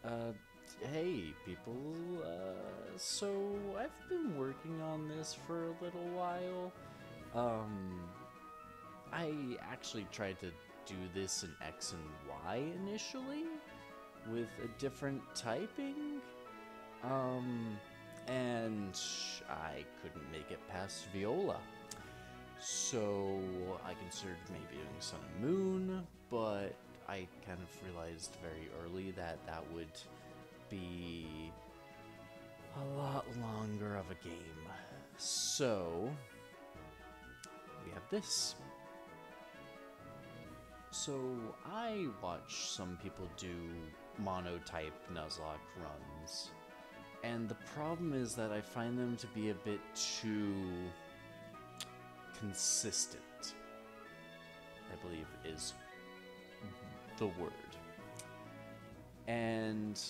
Uh, hey, people. So I've been working on this for a little while. Um, I actually tried to do this in X and Y initially with a different typing. Um, and I couldn't make it past Viola. So I considered maybe doing Sun and Moon, but I kind of realized very early that that would be a lot longer of a game. So we have this. So I watch some people do monotype Nuzlocke runs, and the problem is that I find them to be a bit too consistent, I believe is the word. And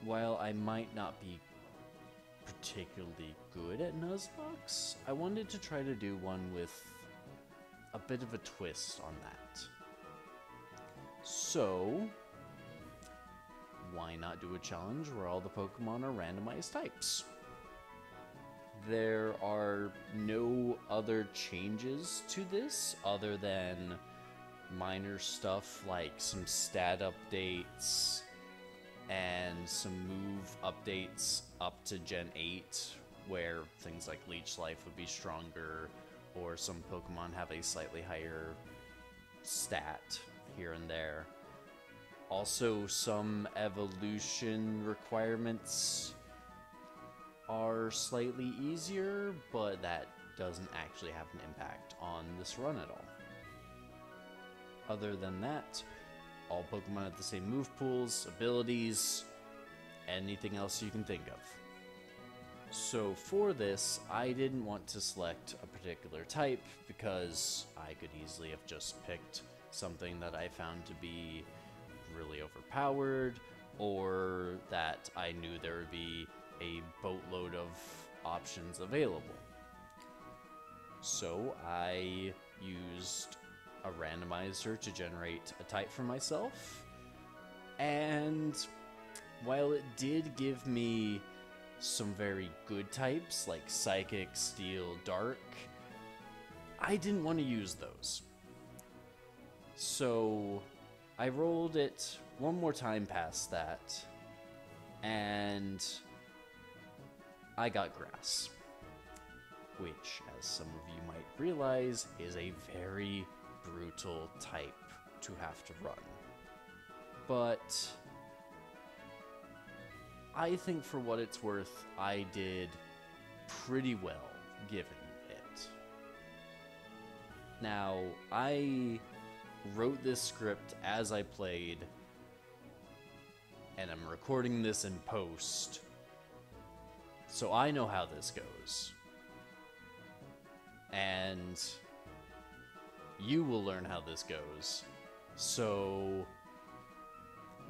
while I might not be particularly good at Nuzlocks, I wanted to try to do one with a bit of a twist on that. So, why not do a challenge where all the Pokemon are randomized types? There are no other changes to this other than minor stuff like some stat updates and some move updates up to Gen 8, where things like Leech Life would be stronger, or some Pokemon have a slightly higher stat here and there. Also, some evolution requirements are slightly easier, but that doesn't actually have an impact on this run at all. Other than that, all Pokemon have the same move pools, abilities, anything else you can think of. So for this, I didn't want to select a particular type because I could easily have just picked something that I found to be really overpowered, or that I knew there would be a boatload of options available. So I used a randomizer to generate a type for myself, and while it did give me some very good types like Psychic, Steel, Dark, I didn't want to use those. So I rolled it one more time past that, and I got Grass, which, as some of you might realize, is a very brutal type to have to run. But I think for what it's worth, I did pretty well given it. Now, I wrote this script as I played, and I'm recording this in post, so I know how this goes. And you will learn how this goes. So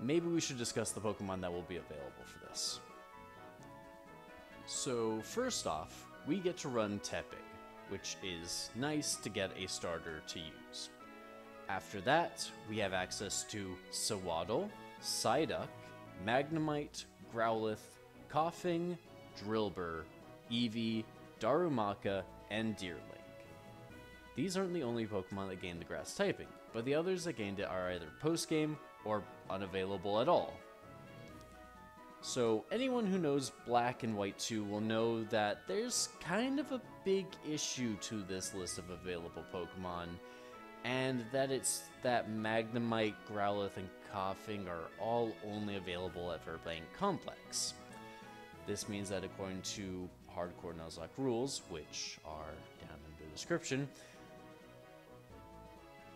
maybe we should discuss the Pokemon that will be available for this. So first off, we get to run Tepig, which is nice to get a starter to use. After that, we have access to Sewaddle, Psyduck, Magnemite, Growlithe, Koffing, Drillbur, Eevee, Darumaka, and Deerling. These aren't the only Pokemon that gain the Grass typing, but the others that gained it are either post-game or unavailable at all. So anyone who knows Black and White 2 will know that there's kind of a big issue to this list of available Pokemon, and that it's that Magnemite, Growlithe, and Koffing are all only available at Verbank Complex. This means that according to Hardcore Nuzlocke rules, which are down in the description,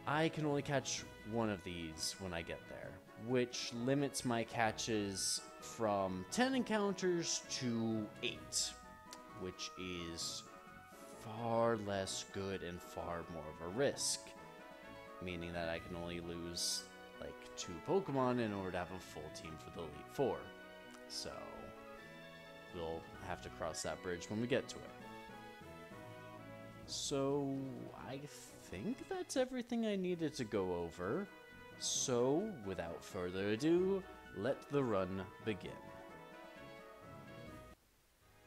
I can only catch one of these when I get there, which limits my catches from 10 encounters to 8, which is far less good and far more of a risk, meaning that I can only lose like 2 Pokemon in order to have a full team for the Elite Four. So we'll have to cross that bridge when we get to it. So I think that's everything I needed to go over. So without further ado, Let the run begin.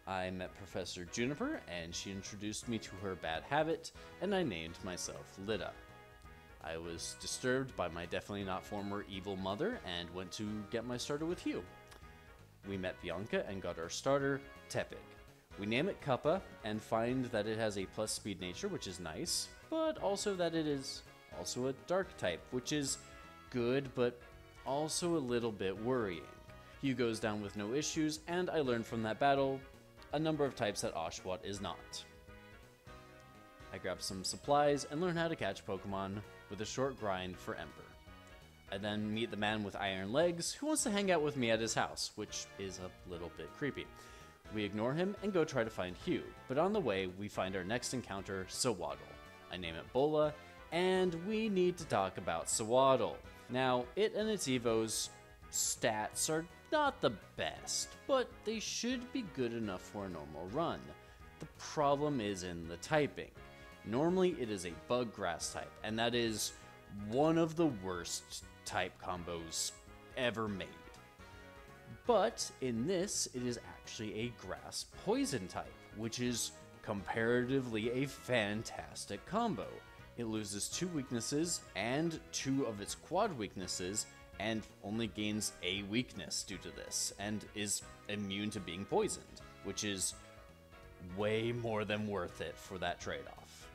I met Professor Juniper, and she introduced me to her bad habit, and I named myself Lida. I was disturbed by my definitely not former evil mother, and went to get my starter with Hugh. We met Bianca and got our starter, Tepig. We name it Kappa, and find that it has a plus speed nature, which is nice, but also that it is also a dark type, which is good, but also a little bit worrying. Hugh goes down with no issues, and I learned from that battle a number of types that Oshawott is not. I grab some supplies and learn how to catch Pokemon with a short grind for Ember. I then meet the man with iron legs who wants to hang out with me at his house, which is a little bit creepy. We ignore him and go try to find Hugh, but on the way we find our next encounter, Sawaddle. I name it Bola, and we need to talk about Sawaddle. Now, it and its Evo's stats are not the best, but they should be good enough for a normal run. The problem is in the typing. Normally it is a bug grass type, and that is one of the worst type combos ever made. But in this, it is actually a grass poison type, which is comparatively a fantastic combo. It loses 2 weaknesses and 2 of its quad weaknesses, and only gains a weakness due to this, and is immune to being poisoned, which is way more than worth it for that trade-off.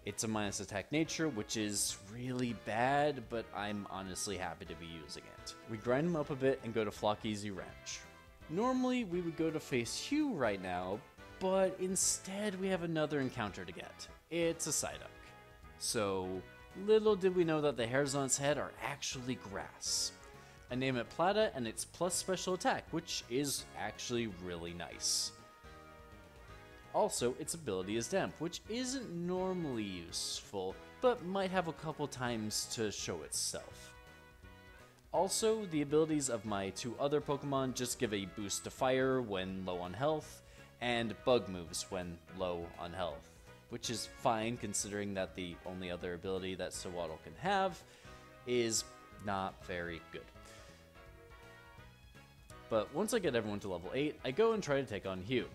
It's a minus attack nature, which is really bad, but I'm honestly happy to be using it. We grind him up a bit and go to Flockeezy Ranch. Normally we would go to face Hugh right now, but instead we have another encounter to get. It's a Psyduck. So little did we know that the hairs on its head are actually grass. I name it Plata, and it's plus special attack, which is actually really nice. Also, its ability is Damp, which isn't normally useful, but might have a couple times to show itself. Also, the abilities of my 2 other Pokemon just give a boost to Fire when low on health, and Bug moves when low on health, which is fine considering that the only other ability that Sawaddle can have is not very good. But once I get everyone to level 8, I go and try to take on Hugh.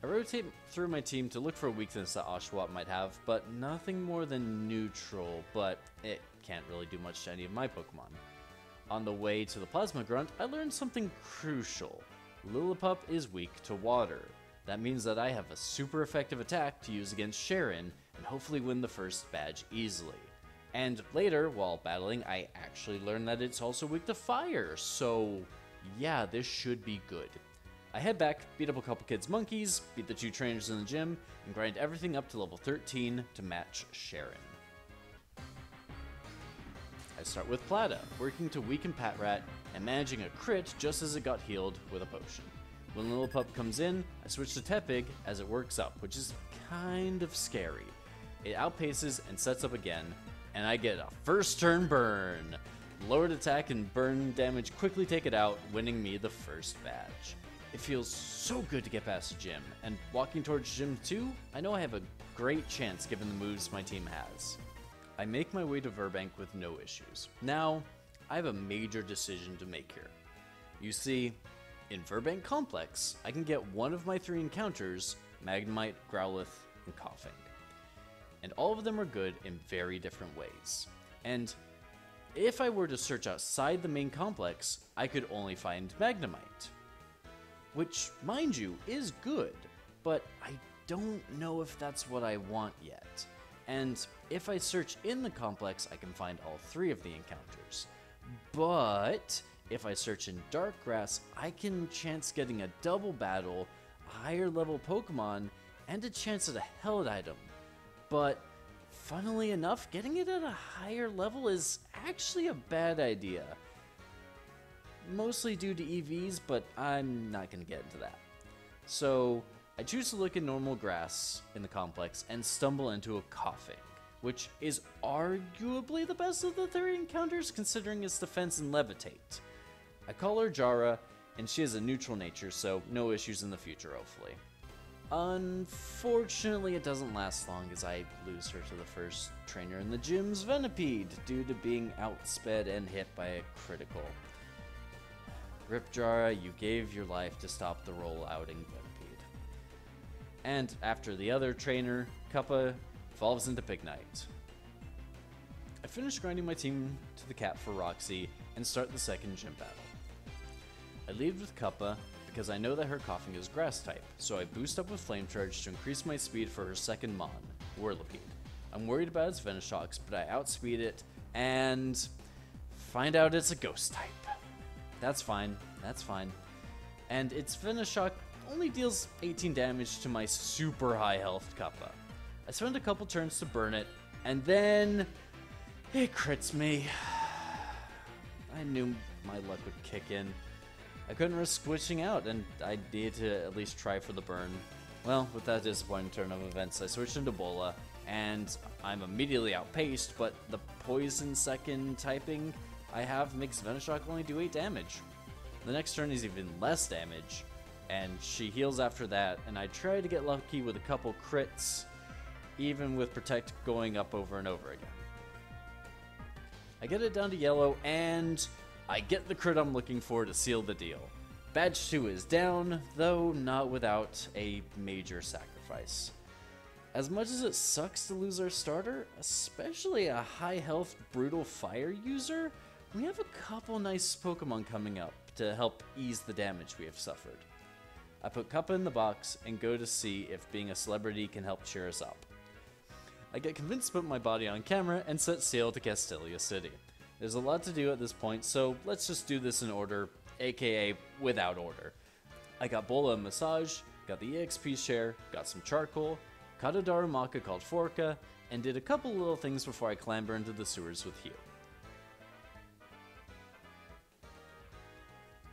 I rotate through my team to look for a weakness that Oshawott might have, but nothing more than neutral, but it can't really do much to any of my Pokemon. On the way to the Plasma Grunt, I learned something crucial. Lillipup is weak to water. That means that I have a super effective attack to use against Sharon, and hopefully win the first badge easily. And later, while battling, I actually learned that it's also weak to fire, so yeah, this should be good. I head back, beat up a couple kids' monkeys, beat the 2 trainers in the gym, and grind everything up to level 13 to match Sharon. I start with Plata, working to weaken Patrat, and managing a crit just as it got healed with a potion. When Lillipup comes in, I switch to Tepig as it works up, which is kind of scary. It outpaces and sets up again, and I get a first turn burn. Lowered attack and burn damage quickly take it out, winning me the first badge. It feels so good to get past the gym, and walking towards Gym 2, I know I have a great chance given the moves my team has. I make my way to Verbank with no issues. Now, I have a major decision to make here. You see, in Verbank Complex, I can get one of my 3 encounters, Magnemite, Growlithe, and Coughing. And all of them are good in very different ways. And if I were to search outside the main complex, I could only find Magnemite. Which, mind you, is good, but I don't know if that's what I want yet. And if I search in the complex, I can find all 3 of the encounters. But if I search in Darkgrass, I can chance getting a double battle, a higher level Pokemon, and a chance at a held item. But funnily enough, getting it at a higher level is actually a bad idea. Mostly due to EVs, but I'm not going to get into that. So I choose to look in normal grass in the complex and stumble into a Coughing, which is arguably the best of the 3 encounters considering its defense and levitate. I call her Jara, and she has a neutral nature, so no issues in the future, hopefully. Unfortunately, it doesn't last long as I lose her to the first trainer in the gym's Venipede due to being outsped and hit by a critical. Ripjara, you gave your life to stop the rollout in Venipede. And after the other trainer, Kappa evolves into Big Knight. I finish grinding my team to the cap for Roxy and start the second gym battle. I lead with Kappa because I know that her coughing is grass type, so I boost up with Flame Charge to increase my speed for her second Mon, Whirlipede. I'm worried about its Venoshox, but I outspeed it and find out it's a ghost type. That's fine, that's fine. And its Venoshock only deals 18 damage to my super high health Kappa. I spend a couple turns to burn it, and then it crits me. I knew my luck would kick in. I couldn't risk switching out, and I needed to at least try for the burn. Well, with that disappointing turn of events, I switched into Bola, and I'm immediately outpaced, but the poison second typing I have makes Venoshock only do 8 damage. The next turn is even less damage, and she heals after that, and I try to get lucky with a couple crits, even with Protect going up over and over again. I get it down to yellow, and I get the crit I'm looking for to seal the deal. Badge 2 is down, though not without a major sacrifice. As much as it sucks to lose our starter, especially a high health brutal fire user, we have a couple nice Pokemon coming up to help ease the damage we have suffered. I put Kappa in the box and go to see if being a celebrity can help cheer us up. I get convinced to put my body on camera and set sail to Castelia City. There's a lot to do at this point, so let's just do this in order, aka without order. I got Bola and Massage, got the EXP share, got some charcoal, caught a Darumaka called Forka, and did a couple little things before I clamber into the sewers with Hugh.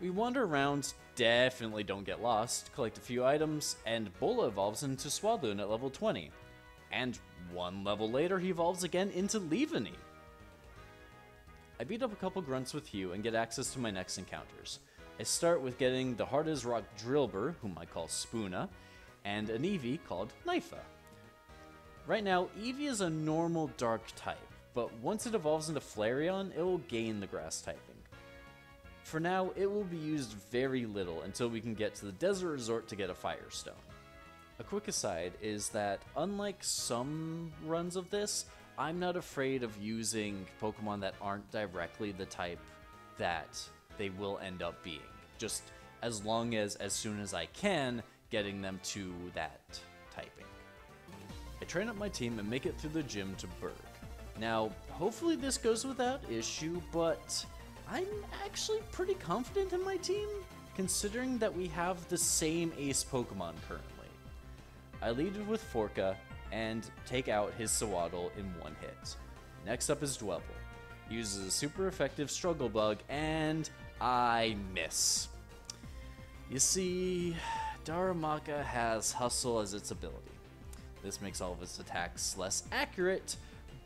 We wander around, definitely don't get lost, collect a few items, and Bola evolves into Swadloon at level 20. And one level later, he evolves again into Leaveney. I beat up a couple grunts with Hugh and get access to my next encounters. I start with getting the hard as rock Drillbur, whom I call Spoona, and an Eevee called Knifa. Right now, Eevee is a normal dark type, but once it evolves into Flareon, it will gain the grass typing. For now, it will be used very little until we can get to the Desert Resort to get a Firestone. A quick aside is that, unlike some runs of this, I'm not afraid of using Pokemon that aren't directly the type that they will end up being. Just as long as soon as I can, getting them to that typing. I train up my team and make it through the gym to Berg. Now, hopefully this goes without issue, but I'm actually pretty confident in my team, considering that we have the same ace Pokemon currently. I lead with Forka and take out his Sewaddle in one hit. Next up is Dwebble. He uses a super effective Struggle Bug, and I miss. You see, Darumaka has Hustle as its ability. This makes all of its attacks less accurate,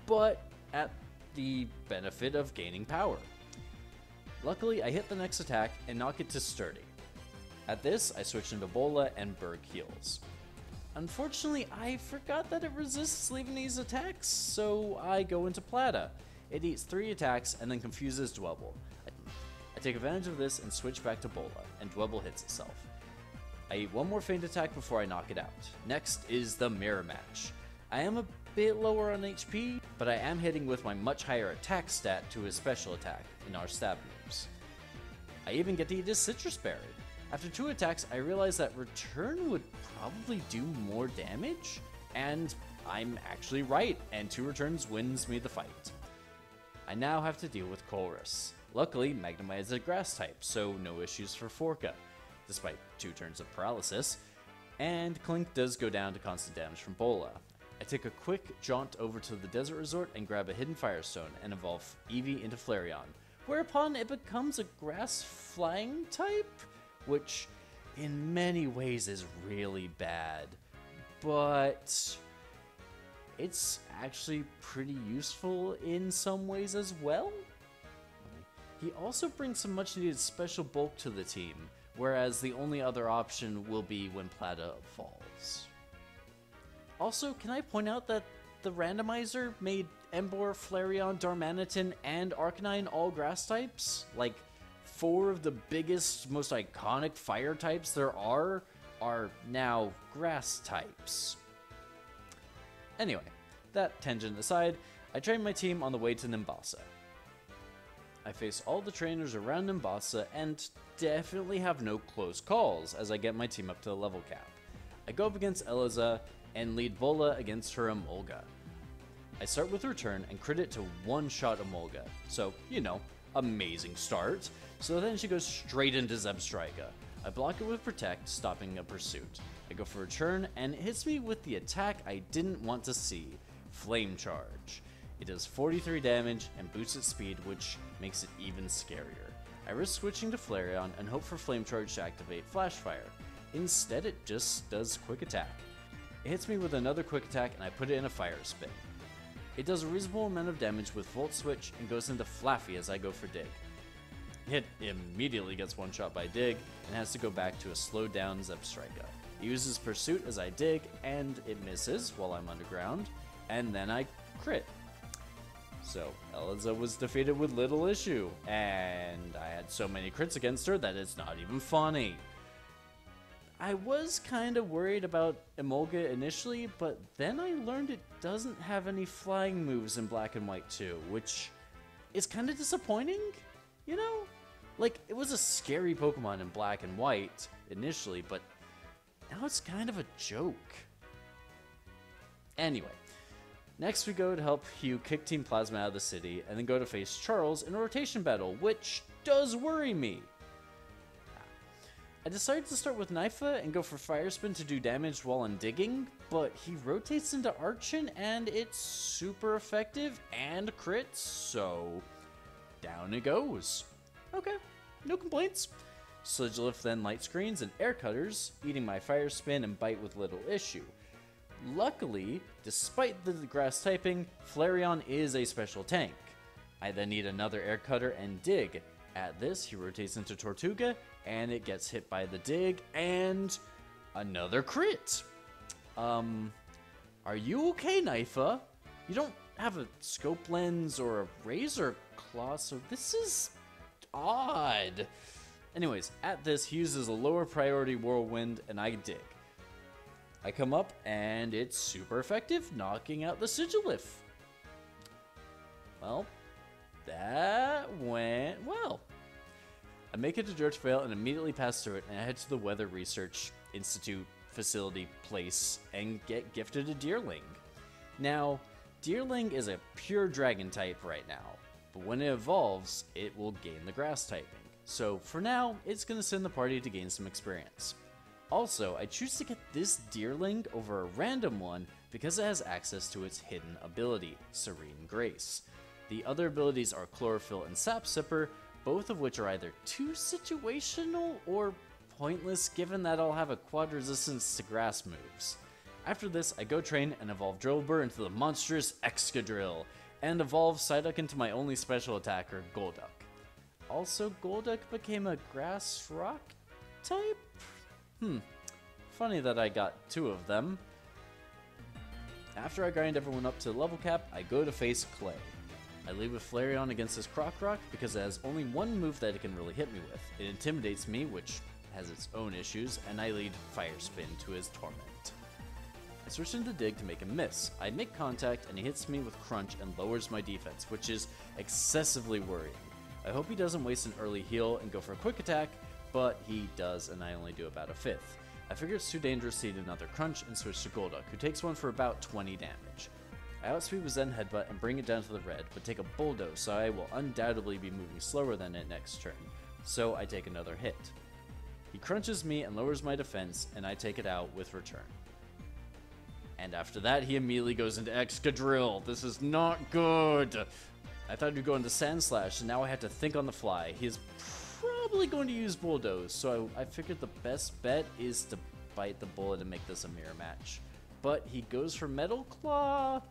but at the benefit of gaining power. Luckily, I hit the next attack and knock it to Sturdy. At this, I switch into Bola and Berg heals. Unfortunately, I forgot that it resists Leaveney's attacks, so I go into Plata. It eats 3 attacks and then confuses Dwebble. I take advantage of this and switch back to Bola, and Dwebble hits itself. I eat one more feint attack before I knock it out. Next is the Mirror Match. I am a bit lower on HP, but I am hitting with my much higher attack stat to his special attack in our stab moves. I even get to eat his Citrus Berry. After 2 attacks, I realize that Return would probably do more damage, and I'm actually right, and 2 returns wins me the fight. I now have to deal with Chorus. Luckily, Magnemite is a grass type, so no issues for Forka, despite 2 turns of paralysis, and Clink does go down to constant damage from Bola. I take a quick jaunt over to the Desert Resort and grab a hidden Firestone and evolve Eevee into Flareon, whereupon it becomes a grass flying type, which in many ways is really bad, but it's actually pretty useful in some ways as well. He also brings some much needed special bulk to the team, whereas the only other option will be when Plata falls. Also, can I point out that the randomizer made Emboar, Flareon, Darmanitan, and Arcanine all grass types? Like, 4 of the biggest, most iconic fire types there are now grass types. Anyway, that tangent aside, I train my team on the way to Nimbasa. I face all the trainers around Nimbasa and definitely have no close calls as I get my team up to the level cap. I go up against Eliza and lead Vola against her Emolga. I start with Return and crit it to one-shot Emolga, so, you know, amazing start. So then she goes straight into Zebstrika. I block it with Protect, stopping a pursuit. I go for Return and it hits me with the attack I didn't want to see, Flame Charge. It does 43 damage and boosts its speed, which makes it even scarier. I risk switching to Flareon and hope for Flame Charge to activate Flash Fire. Instead, it just does Quick Attack. It hits me with another Quick Attack and I put it in a Fire Spin. It does a reasonable amount of damage with Volt Switch and goes into Flaffy as I go for Dig. It immediately gets one shot by Dig and has to go back to a slowed down Zebstrika. It uses Pursuit as I dig and it misses while I'm underground, and then I crit. So Eliza was defeated with little issue, and I had so many crits against her that it's not even funny. I was kind of worried about Emolga initially, but then I learned it doesn't have any flying moves in Black and White too, which is kind of disappointing, you know? Like, it was a scary Pokemon in Black and White initially, but now it's kind of a joke. Anyway, next we go to help Hugh kick Team Plasma out of the city, and then go to face Charles in a rotation battle, which does worry me. I decided to start with Nifa and go for Fire Spin to do damage while I'm digging, but he rotates into Archon and it's super effective and crits, so down it goes. Okay, no complaints. Sludgelift then Light Screens and Air Cutters, eating my Fire Spin and Bite with little issue. Luckily, despite the grass typing, Flareon is a special tank. I then need another Air Cutter and Dig. At this, he rotates into Tortuga, and it gets hit by the Dig, and another crit. Are you okay, Nifa? You don't have a scope lens or a razor claw, so this is odd. Anyways, at this, he uses a lower priority Whirlwind, and I dig. I come up, and it's super effective, knocking out the Sigilif. Well, that went well. I make it to Dirt Vale and immediately pass through it, and I head to the Weather Research Institute facility place and get gifted a Deerling. Now, Deerling is a pure dragon type right now, but when it evolves, it will gain the grass typing. So for now, it's going to send the party to gain some experience. Also, I choose to get this Deerling over a random one because it has access to its hidden ability, Serene Grace. The other abilities are Chlorophyll and Sap Sipper, both of which are either too situational or pointless given that I'll have a quad resistance to grass moves. After this, I go train and evolve Drillbur into the monstrous Excadrill, and evolve Psyduck into my only special attacker, Golduck. Also, Golduck became a grass rock type? Funny that I got 2 of them. After I grind everyone up to the level cap, I go to face Clay. I lead with Flareon against his Croc Rock because it has only one move that it can really hit me with. It intimidates me, which has its own issues, and I lead Fire Spin to his Torment. I switch into Dig to make him miss. I make contact and he hits me with Crunch and lowers my defense, which is excessively worrying. I hope he doesn't waste an early heal and go for a quick attack, but he does, and I only do about a 5th. I figure it's too dangerous to eat another Crunch and switch to Golduck, who takes one for about 20 damage. I outspeed with Zen Headbutt and bring it down to the red, but take a Bulldoze, so I will undoubtedly be moving slower than it next turn, so I take another hit. He crunches me and lowers my defense, and I take it out with Return. And after that, he immediately goes into Excadrill. This is not good! I thought he'd go into Sand Slash, and now I have to think on the fly. He is probably going to use Bulldoze, so I figured the best bet is to bite the bullet and make this a mirror match. But he goes for Metal Claw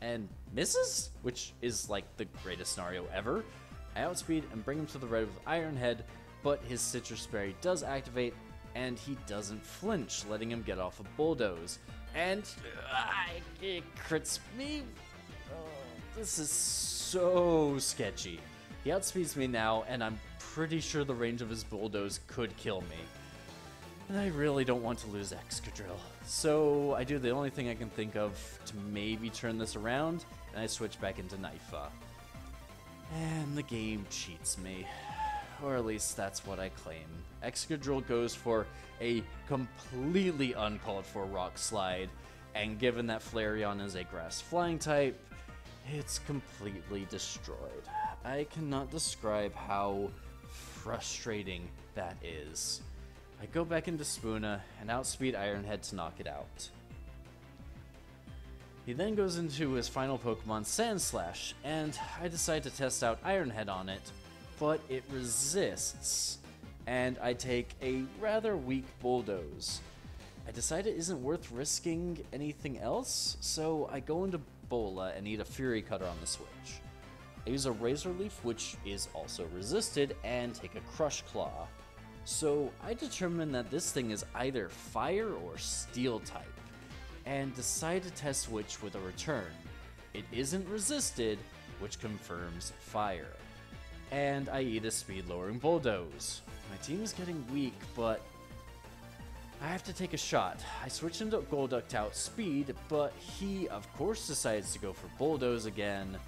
and misses, which is like the greatest scenario ever. I outspeed and bring him to the red with Iron Head, but his Citrus Berry does activate, and he doesn't flinch, letting him get off a Bulldoze. And it crits me. Oh, this is so sketchy. He outspeeds me now, and I'm pretty sure the range of his bulldoze could kill me. And I really don't want to lose Excadrill. So I do the only thing I can think of to maybe turn this around, and I switch back into Knifa. And the game cheats me. Or at least that's what I claim. Excadrill goes for a completely uncalled for Rock Slide, and given that Flareon is a grass flying type, it's completely destroyed. I cannot describe how frustrating that is. I go back into Spoona and outspeed Ironhead to knock it out. He then goes into his final Pokemon, Sandslash, and I decide to test out Ironhead on it, but it resists, and I take a rather weak Bulldoze. I decide it isn't worth risking anything else, so I go into Bola and eat a Fury Cutter on the switch. I use a Razor Leaf, which is also resisted, and take a Crush Claw. So I determine that this thing is either Fire or Steel type, and decide to test Switch with a return. It isn't resisted, which confirms Fire. And I eat a speed-lowering Bulldoze. My team is getting weak, but I have to take a shot. I switch into Golduck to outspeed, but he, of course, decides to go for Bulldoze again,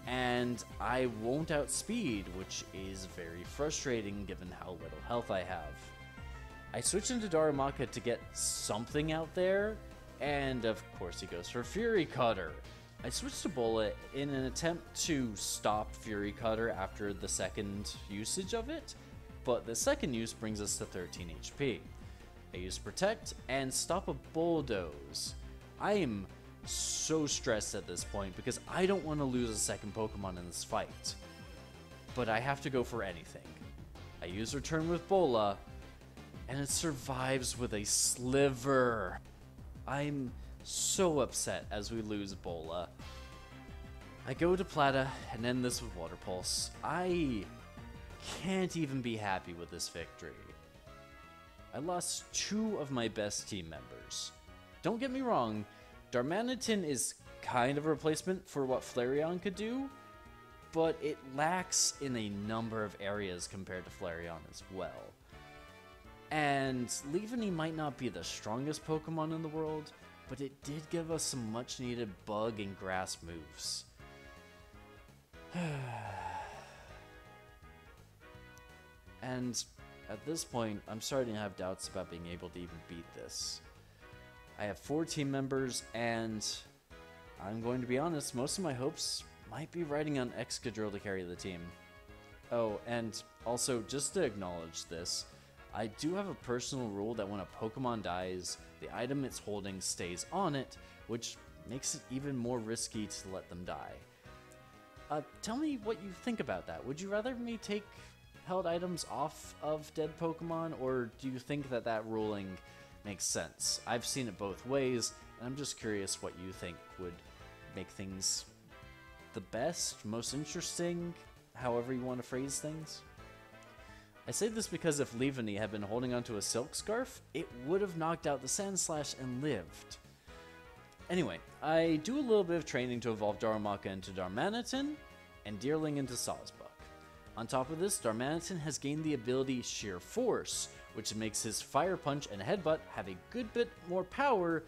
and I won't outspeed, which is very frustrating given how little health I have. I switch into Darumaka to get something out there, and of course he goes for Fury Cutter. I switch to Bola in an attempt to stop Fury Cutter after the second usage of it, but the second use brings us to 13 HP. I use Protect and stop a Bulldoze. I am so stressed at this point because I don't want to lose a second Pokemon in this fight. But I have to go for anything. I use Return with Bola, and it survives with a Sliver. I'm so upset as we lose Bola. I go to Plata and end this with Water Pulse. I can't even be happy with this victory. I lost 2 of my best team members. Don't get me wrong, Darmanitan is kind of a replacement for what Flareon could do, but it lacks in a number of areas compared to Flareon as well. And Leaveney might not be the strongest Pokemon in the world, but it did give us some much needed bug and grass moves. And at this point, I'm starting to have doubts about being able to even beat this. I have 4 team members, and I'm going to be honest, most of my hopes might be riding on Excadrill to carry the team. Oh, and also, just to acknowledge this, I do have a personal rule that when a Pokemon dies, the item it's holding stays on it, which makes it even more risky to let them die. Tell me what you think about that. Would you rather me take held items off of dead Pokemon, or do you think that that ruling makes sense? I've seen it both ways, and I'm just curious what you think would make things the best, most interesting, however you want to phrase things. I say this because if Leaveney had been holding onto a Silk Scarf, it would have knocked out the Sandslash and lived. Anyway, I do a little bit of training to evolve Darumaka into Darmanitan, and Deerling into Sawsbuck. On top of this, Darmanitan has gained the ability Sheer Force, which makes his Fire Punch and Headbutt have a good bit more power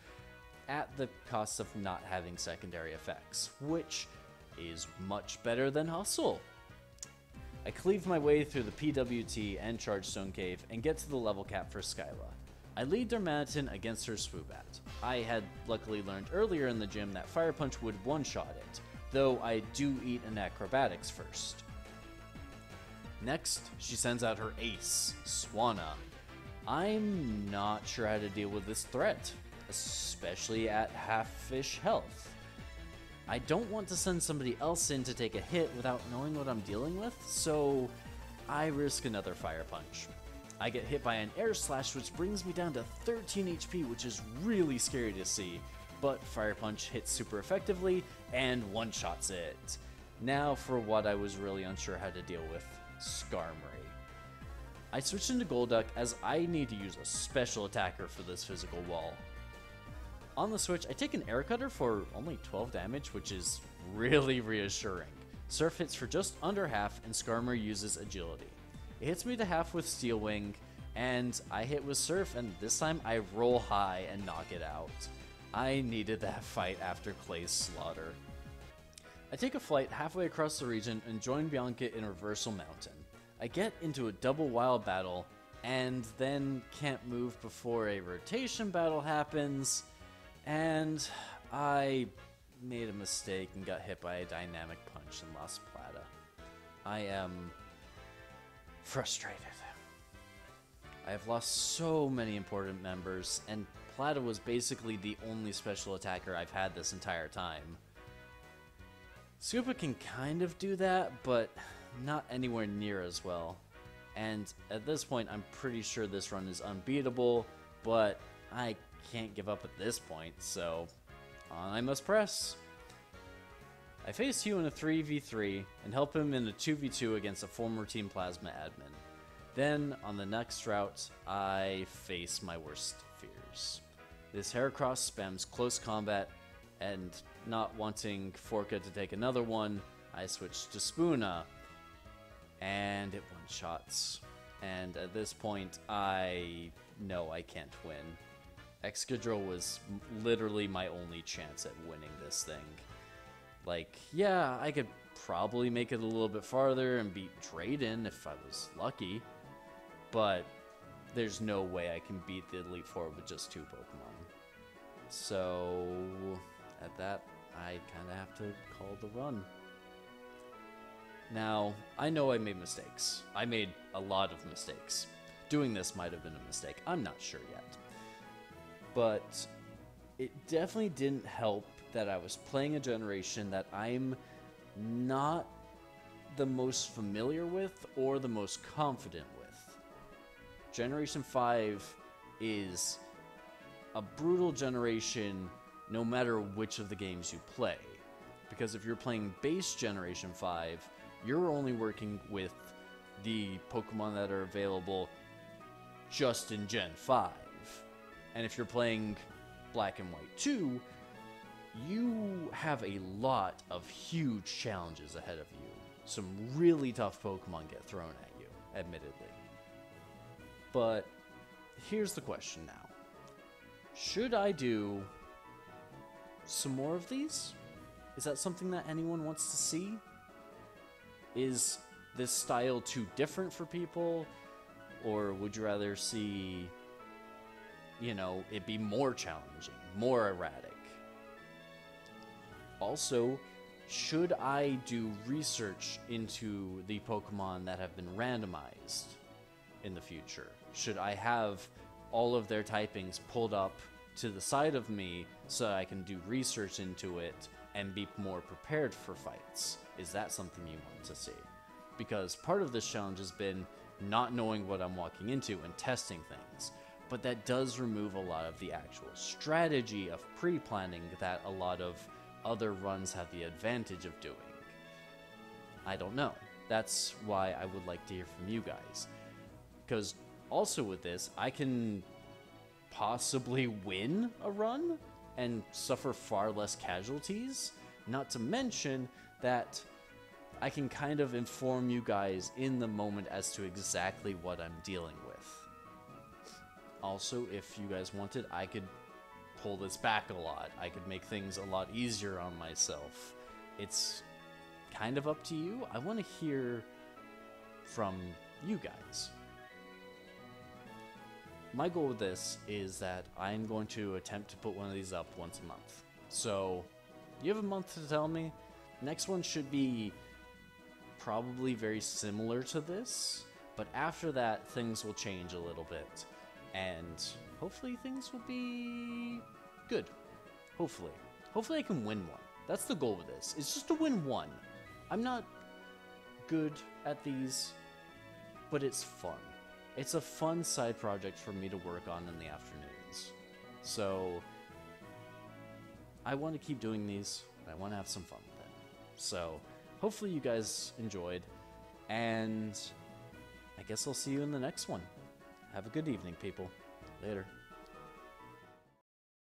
at the cost of not having secondary effects, which is much better than Hustle. I cleave my way through the PWT and Chargestone Cave and get to the level cap for Skyla. I lead Darmanitan against her Swoobat. I had luckily learned earlier in the gym that Fire Punch would one-shot it, though I do eat an Acrobatics first. Next, she sends out her ace, Swanna. I'm not sure how to deal with this threat, especially at half-ish health. I don't want to send somebody else in to take a hit without knowing what I'm dealing with, so I risk another Fire Punch. I get hit by an Air Slash, which brings me down to 13 HP, which is really scary to see, but Fire Punch hits super effectively and one-shots it. Now for what I was really unsure how to deal with, Skarmory. I switch into Golduck as I need to use a special attacker for this physical wall. On the switch, I take an Air Cutter for only 12 damage, which is really reassuring. Surf hits for just under half, and Skarmory uses Agility. It hits me to half with Steel Wing, and I hit with Surf, and this time I roll high and knock it out. I needed that fight after Clay's slaughter. I take a flight halfway across the region and join Bianca in Reversal Mountain. I get into a double wild battle, and then can't move before a rotation battle happens, and I made a mistake and got hit by a dynamic punch and lost Plata. I am frustrated. I have lost so many important members, and Plata was basically the only special attacker I've had this entire time. Scupa can kind of do that, but not anywhere near as well. And at this point, I'm pretty sure this run is unbeatable, but I can't give up at this point, so on I must press. I face Hugh in a 3v3 and help him in a 2v2 against a former Team Plasma admin. Then, on the next route, I face my worst fears. This Heracross spams close combat, and not wanting Forka to take another one, I switched to Spoona, and it one-shots. And at this point, I know I can't win. Excadrill was literally my only chance at winning this thing. Like, yeah, I could probably make it a little bit farther and beat Drayden if I was lucky, but there's no way I can beat the Elite Four with just 2 Pokemon. So, at that, I kind of have to call the run. Now, I know I made mistakes. I made a lot of mistakes. Doing this might have been a mistake. I'm not sure yet. But it definitely didn't help that I was playing a generation that I'm not the most familiar with or the most confident with. Generation 5 is a brutal generation no matter which of the games you play. Because if you're playing base Generation 5, you're only working with the Pokemon that are available just in Gen 5. And if you're playing Black and White 2, you have a lot of huge challenges ahead of you. Some really tough Pokemon get thrown at you, admittedly. But here's the question now. Should I do some more of these? Is that something that anyone wants to see? Is this style too different for people? Or would you rather see, you know, it be more challenging, more erratic? Also, should I do research into the Pokemon that have been randomized in the future? Should I have all of their typings pulled up to the side of me so I can do research into it and be more prepared for fights? Is that something you want to see? Because part of this challenge has been not knowing what I'm walking into and testing things, but that does remove a lot of the actual strategy of pre-planning that a lot of other runs have the advantage of doing. I don't know. That's why I would like to hear from you guys. Because also with this, I can possibly win a run and suffer far less casualties. Not to mention that I can kind of inform you guys in the moment as to exactly what I'm dealing with. Also, if you guys wanted, I could pull this back a lot. I could make things a lot easier on myself. It's kind of up to you. I want to hear from you guys. My goal with this is that I'm going to attempt to put one of these up once a month. So, you have a month to tell me. Next one should be probably very similar to this, but after that, things will change a little bit. And hopefully things will be good. Hopefully. Hopefully I can win one. That's the goal with this. It's just to win one. I'm not good at these, but it's fun. It's a fun side project for me to work on in the afternoons. So I want to keep doing these, and I want to have some fun with it. So hopefully you guys enjoyed, and I guess I'll see you in the next one. Have a good evening, people. Later.